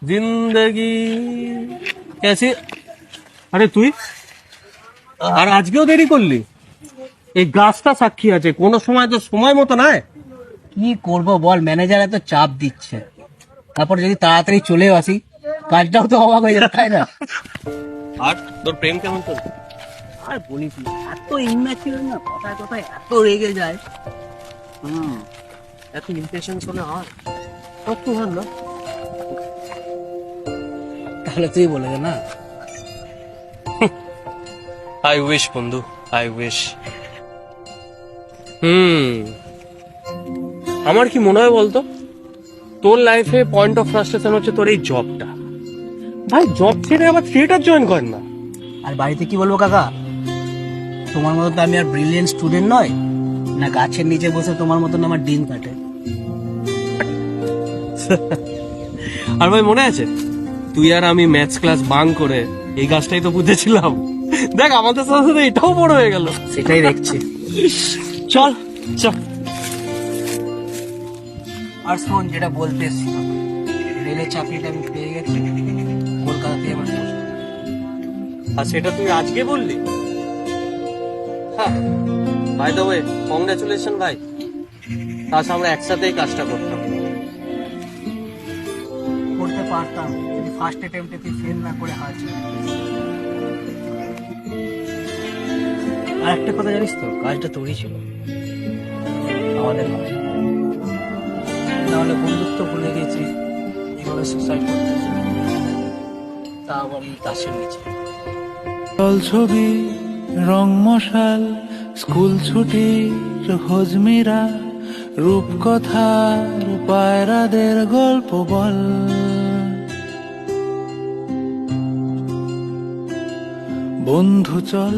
জিন্দগি কেসি। আরে তুই আর আজকেও দেরি করলি? এই গাছটা সাক্ষী আছে, কোনো সময় তো সময় মতো নয়। কি করব বল, ম্যানেজার এত চাপ দিচ্ছে। তারপর যদি তাড়াতাড়ি চলে আসি, কাজটাও তো অবাক হয়ে যাবে, তাই না? আর তোর প্রেম কেমন চল? আর বলিস না, এত ইম্যাচিউর না, কথায় কথায় এত রেগে যায়। এত ইমপ্রেশন শোনে হয় কত ভালো। তাহলে তুই বলে দে না। আই উইশ বন্ধু, আই উইশ। আমার কি মনে হয় বলতো, তোর লাইফে পয়েন্ট অফ ফ্রাস্ট্রেশন হচ্ছে তোর এই জবটা। ভাই জব ছেড়ে আবার থিয়েটার জয়েন করেন না। আর বাড়িতে কি বলবো কাকা, তোমার মতো তো আমি আর ব্রিলিয়েন্ট স্টুডেন্ট নয় না, গাছের নিচে বসে তোমার মতন আমার দিন কাটে। আর ভাই মনে আছে তুই আর আমি ম্যাথস ক্লাস বাং করে এই গাছটাই তো পুঁতেছিলাম। দেখ আমাদের সাথে সাথে এটাও বড় হয়ে গেল। সেটাই দেখছি। চল চল। আর শোন, যেটা বলতে এসেছিলাম, রেলের চাকরিটা আমি পেয়ে গেছি, কলকাতাতে আমার post। আর সেটা তুই আজকে বললি? হ্যাঁ, বাই দ্য ওয়ে কংগ্রাচুলেশন ভাই। তাহলে আমরা একসাথেই কাজটা করতাম। করতে পারতাম যদি ফার্স্ট অ্যাটেম্পটে তুই ফেল না করে হার ছেড়ে দিতিস। আর একটা কথা জানিস তো, কাজটা তোরই ছিল, আমাদের নয়। তাহলে বন্ধুত্ব ভুলে গেছি, এভাবে সুসাইড করতেছি, তা আবার এই গাছের নিচে। ছবি, রং মশাল, স্কুল ছুটির হজমিরা, রূপকথার পায়রাদের গল্প বল। বন্ধু চল